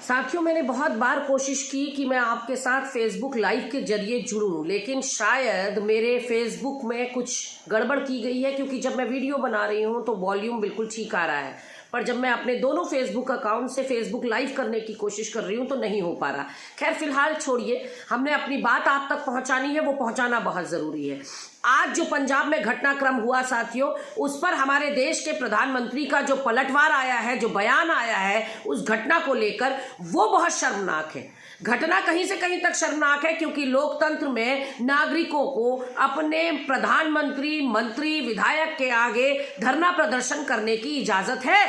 साथियों, मैंने बहुत बार कोशिश की कि मैं आपके साथ फेसबुक लाइव के जरिए जुड़ूं, लेकिन शायद मेरे फेसबुक में कुछ गड़बड़ की गई है, क्योंकि जब मैं वीडियो बना रही हूं तो वॉल्यूम बिल्कुल ठीक आ रहा है, पर जब मैं अपने दोनों फेसबुक अकाउंट से फेसबुक लाइव करने की कोशिश कर रही हूं तो नहीं हो पा रहा। खैर, फिलहाल छोड़िए, हमने अपनी बात आप तक पहुंचानी है, वो पहुंचाना बहुत ज़रूरी है। आज जो पंजाब में घटनाक्रम हुआ साथियों, उस पर हमारे देश के प्रधानमंत्री का जो पलटवार आया है, जो बयान आया है उस घटना को लेकर, वो बहुत शर्मनाक है। घटना कहीं से कहीं तक शर्मनाक है, क्योंकि लोकतंत्र में नागरिकों को अपने प्रधानमंत्री, मंत्री, विधायक के आगे धरना प्रदर्शन करने की इजाजत है।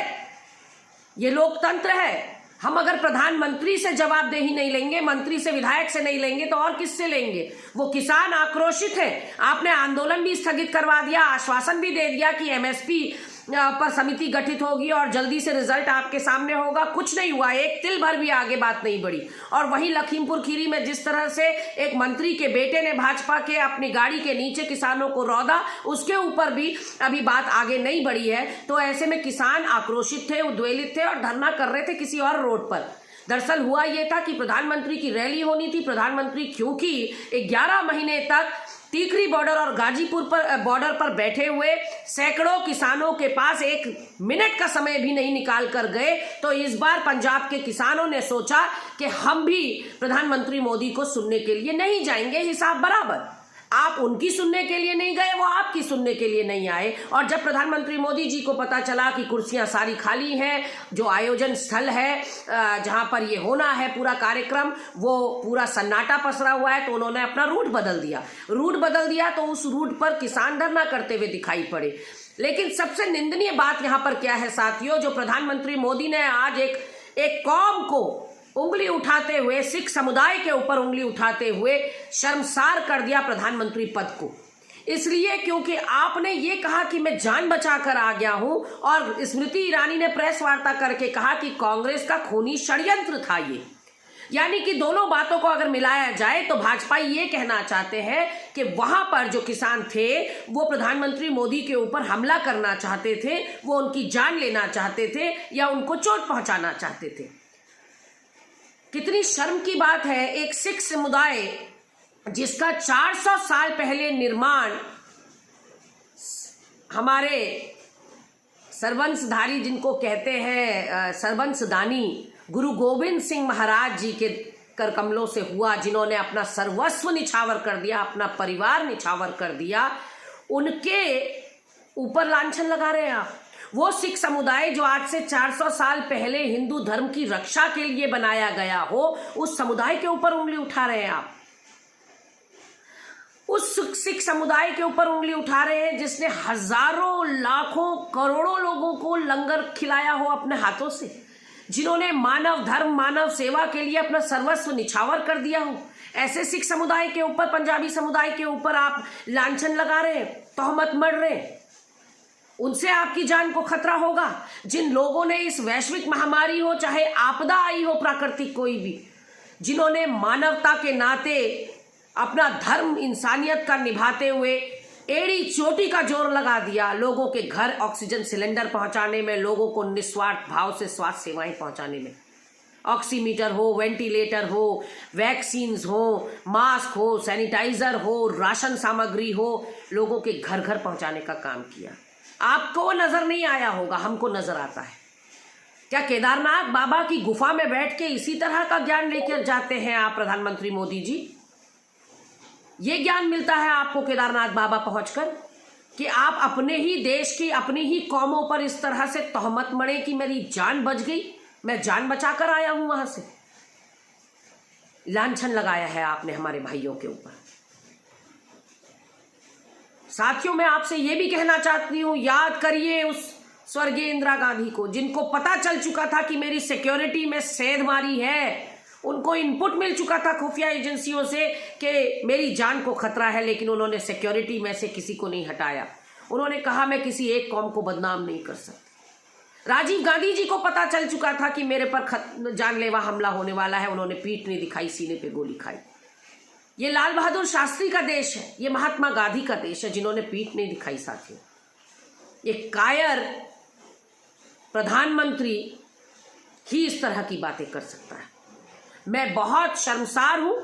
ये लोकतंत्र है। हम अगर प्रधानमंत्री से जवाबदेही नहीं लेंगे, मंत्री से, विधायक से नहीं लेंगे, तो और किससे लेंगे? वो किसान आक्रोशित है। आपने आंदोलन भी स्थगित करवा दिया, आश्वासन भी दे दिया कि एमएसपी पर समिति गठित होगी और जल्दी से रिजल्ट आपके सामने होगा। कुछ नहीं हुआ, एक तिल भर भी आगे बात नहीं बढ़ी। और वहीं लखीमपुर खीरी में जिस तरह से एक मंत्री के बेटे ने भाजपा के अपनी गाड़ी के नीचे किसानों को रौंदा, उसके ऊपर भी अभी बात आगे नहीं बढ़ी है। तो ऐसे में किसान आक्रोशित थे, उद्वेलित थे और धरना कर रहे थे किसी और रोड पर। दरअसल हुआ ये था कि प्रधानमंत्री की रैली होनी थी। प्रधानमंत्री क्योंकि 11 महीने तक टीकरी बॉर्डर और गाजीपुर पर बॉर्डर पर बैठे हुए सैकड़ों किसानों के पास एक मिनट का समय भी नहीं निकाल कर गए, तो इस बार पंजाब के किसानों ने सोचा कि हम भी प्रधानमंत्री मोदी को सुनने के लिए नहीं जाएंगे। हिसाब बराबर, आप उनकी सुनने के लिए नहीं गए, वो आपकी सुनने के लिए नहीं आए। और जब प्रधानमंत्री मोदी जी को पता चला कि कुर्सियां सारी खाली हैं, जो आयोजन स्थल है जहां पर ये होना है पूरा कार्यक्रम, वो पूरा सन्नाटा पसरा हुआ है, तो उन्होंने अपना रूट बदल दिया। तो उस रूट पर किसान धरना करते हुए दिखाई पड़े। लेकिन सबसे निंदनीय बात यहां पर क्या है साथियों, जो प्रधानमंत्री मोदी ने आज एक कौम को उंगली उठाते हुए, सिख समुदाय के ऊपर उंगली उठाते हुए शर्मसार कर दिया प्रधानमंत्री पद को। इसलिए क्योंकि आपने ये कहा कि मैं जान बचाकर आ गया हूं, और स्मृति ईरानी ने प्रेस वार्ता करके कहा कि कांग्रेस का खूनी षड्यंत्र था ये। यानी कि दोनों बातों को अगर मिलाया जाए तो भाजपा ये कहना चाहते हैं कि वहां पर जो किसान थे वो प्रधानमंत्री मोदी के ऊपर हमला करना चाहते थे, वो उनकी जान लेना चाहते थे या उनको चोट पहुंचाना चाहते थे। कितनी शर्म की बात है, एक सिख समुदाय जिसका 400 साल पहले निर्माण हमारे सरवंशधारी, जिनको कहते हैं सरवंशदानी, गुरु गोविंद सिंह महाराज जी के कर कमलों से हुआ, जिन्होंने अपना सर्वस्व निछावर कर दिया, अपना परिवार निछावर कर दिया, उनके ऊपर लांछन लगा रहे हैं आप। वो सिख समुदाय जो आज से 400 साल पहले हिंदू धर्म की रक्षा के लिए बनाया गया हो, उस समुदाय के ऊपर उंगली उठा रहे हैं आप। उस सिख समुदाय के ऊपर उंगली उठा रहे हैं जिसने हजारों, लाखों, करोड़ों लोगों को लंगर खिलाया हो अपने हाथों से, जिन्होंने मानव धर्म, मानव सेवा के लिए अपना सर्वस्व निछावर कर दिया हो। ऐसे सिख समुदाय के ऊपर, पंजाबी समुदाय के ऊपर आप लांछन लगा रहे हैं, तोहमत मढ़ रहे हैं। उनसे आपकी जान को खतरा होगा। जिन लोगों ने इस वैश्विक महामारी हो, चाहे आपदा आई हो प्राकृतिक कोई भी, जिन्होंने मानवता के नाते अपना धर्म, इंसानियत का निभाते हुए एड़ी चोटी का जोर लगा दिया, लोगों के घर ऑक्सीजन सिलेंडर पहुंचाने में, लोगों को निस्वार्थ भाव से स्वास्थ्य सेवाएं पहुंचाने में, ऑक्सीमीटर हो, वेंटिलेटर हो, वैक्सीन्स हो, मास्क हो, सैनिटाइजर हो, राशन सामग्री हो, लोगों के घर घर पहुंचाने का काम किया। आपको नजर नहीं आया होगा, हमको नजर आता है। क्या केदारनाथ बाबा की गुफा में बैठ के इसी तरह का ज्ञान लेकर जाते हैं आप प्रधानमंत्री मोदी जी? ये ज्ञान मिलता है आपको केदारनाथ बाबा पहुंचकर, कि आप अपने ही देश की, अपनी ही कौमों पर इस तरह से तोहमत मढ़े कि मेरी जान बच गई, मैं जान बचाकर आया हूं वहां से। लांछन लगाया है आपने हमारे भाइयों के ऊपर। साथियों, मैं आपसे यह भी कहना चाहती हूं, याद करिए उस स्वर्गीय इंदिरा गांधी को, जिनको पता चल चुका था कि मेरी सिक्योरिटी में सेंधमारी है। उनको इनपुट मिल चुका था खुफिया एजेंसियों से कि मेरी जान को खतरा है, लेकिन उन्होंने सिक्योरिटी में से किसी को नहीं हटाया। उन्होंने कहा मैं किसी एक कौम को बदनाम नहीं कर सकती। राजीव गांधी जी को पता चल चुका था कि मेरे पर जानलेवा हमला होने वाला है, उन्होंने पीठ नहीं दिखाई, सीने पे गोली खाई। ये लाल बहादुर शास्त्री का देश है, ये महात्मा गांधी का देश है, जिन्होंने पीठ नहीं दिखाई साथियों। ये कायर प्रधानमंत्री ही इस तरह की बातें कर सकता है। मैं बहुत शर्मसार हूं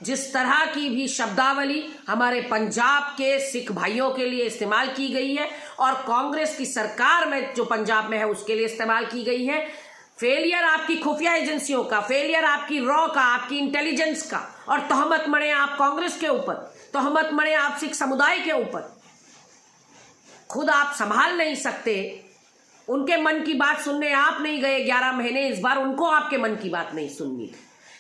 जिस तरह की भी शब्दावली हमारे पंजाब के सिख भाइयों के लिए इस्तेमाल की गई है और कांग्रेस की सरकार में जो पंजाब में है उसके लिए इस्तेमाल की गई है। फेलियर आपकी खुफिया एजेंसियों का, फेलियर आपकी रॉ का, आपकी इंटेलिजेंस का, और तोहमत मढ़े आप कांग्रेस के ऊपर, तोहमत मढ़े आप सिख समुदाय के ऊपर। खुद आप संभाल नहीं सकते, उनके मन की बात सुनने आप नहीं गए 11 महीने, इस बार उनको आपके मन की बात नहीं सुननी।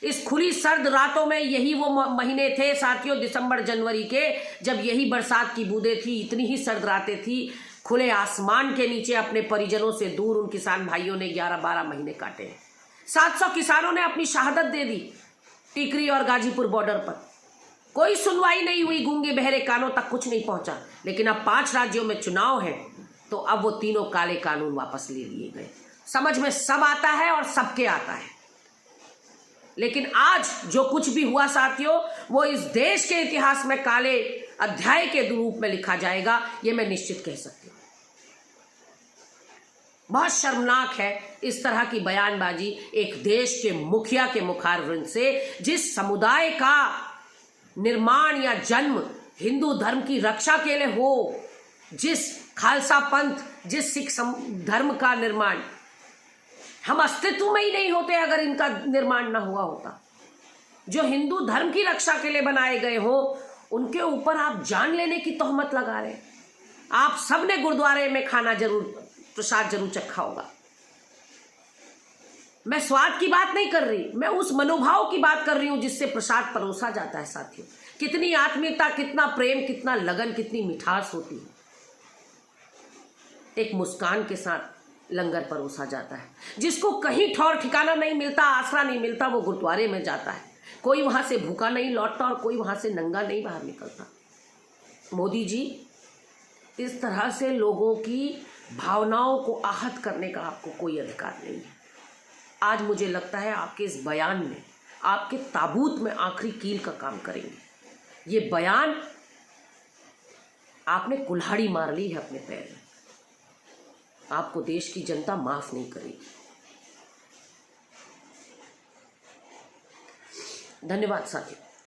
इस खुली सर्द रातों में यही वो महीने थे साथियों, दिसंबर जनवरी के, जब यही बरसात की बूंदें थी, इतनी ही सर्द रातें थी। खुले आसमान के नीचे अपने परिजनों से दूर उन किसान भाइयों ने 11-12 महीने काटे। 700 किसानों ने अपनी शहादत दे दी टिकरी और गाजीपुर बॉर्डर पर। कोई सुनवाई नहीं हुई, गूंगे बहरे कानों तक कुछ नहीं पहुंचा। लेकिन अब 5 राज्यों में चुनाव है तो अब वो तीनों काले कानून वापस ले लिए गए। समझ में सब आता है और सबके आता है। लेकिन आज जो कुछ भी हुआ साथियों, वो इस देश के इतिहास में काले अध्याय के रूप में लिखा जाएगा, ये मैं निश्चित कह सकती हूं। बहुत शर्मनाक है इस तरह की बयानबाजी एक देश के मुखिया के मुखारविंद से, जिस समुदाय का निर्माण या जन्म हिंदू धर्म की रक्षा के लिए हो, जिस खालसा पंथ, जिस सिख धर्म का निर्माण, हम अस्तित्व में ही नहीं होते अगर इनका निर्माण ना हुआ होता। जो हिंदू धर्म की रक्षा के लिए बनाए गए हो, उनके ऊपर आप जान लेने की तोहमत लगा रहे। आप सबने गुरुद्वारे में खाना जरूर, प्रसाद जरूर चखा होगा। मैं स्वाद की बात नहीं कर रही, मैं उस मनोभाव की बात कर रही हूं जिससे प्रसाद परोसा जाता है साथियों। कितनी आत्मीयता, कितना प्रेम, कितना लगन, कितनी मिठास होती है। एक मुस्कान के साथ लंगर परोसा जाता है। जिसको कहीं ठौर ठिकाना नहीं मिलता, आसरा नहीं मिलता, वो गुरुद्वारे में जाता है। कोई वहां से भूखा नहीं लौटता और कोई वहां से नंगा नहीं बाहर निकलता। मोदी जी, इस तरह से लोगों की भावनाओं को आहत करने का आपको कोई अधिकार नहीं है। आज मुझे लगता है आपके इस बयान में, आपके ताबूत में आखिरी कील का काम करेंगे। ये बयान, आपने कुल्हाड़ी मार ली है अपने पैर में। आपको देश की जनता माफ नहीं करेगी। धन्यवाद साथियों।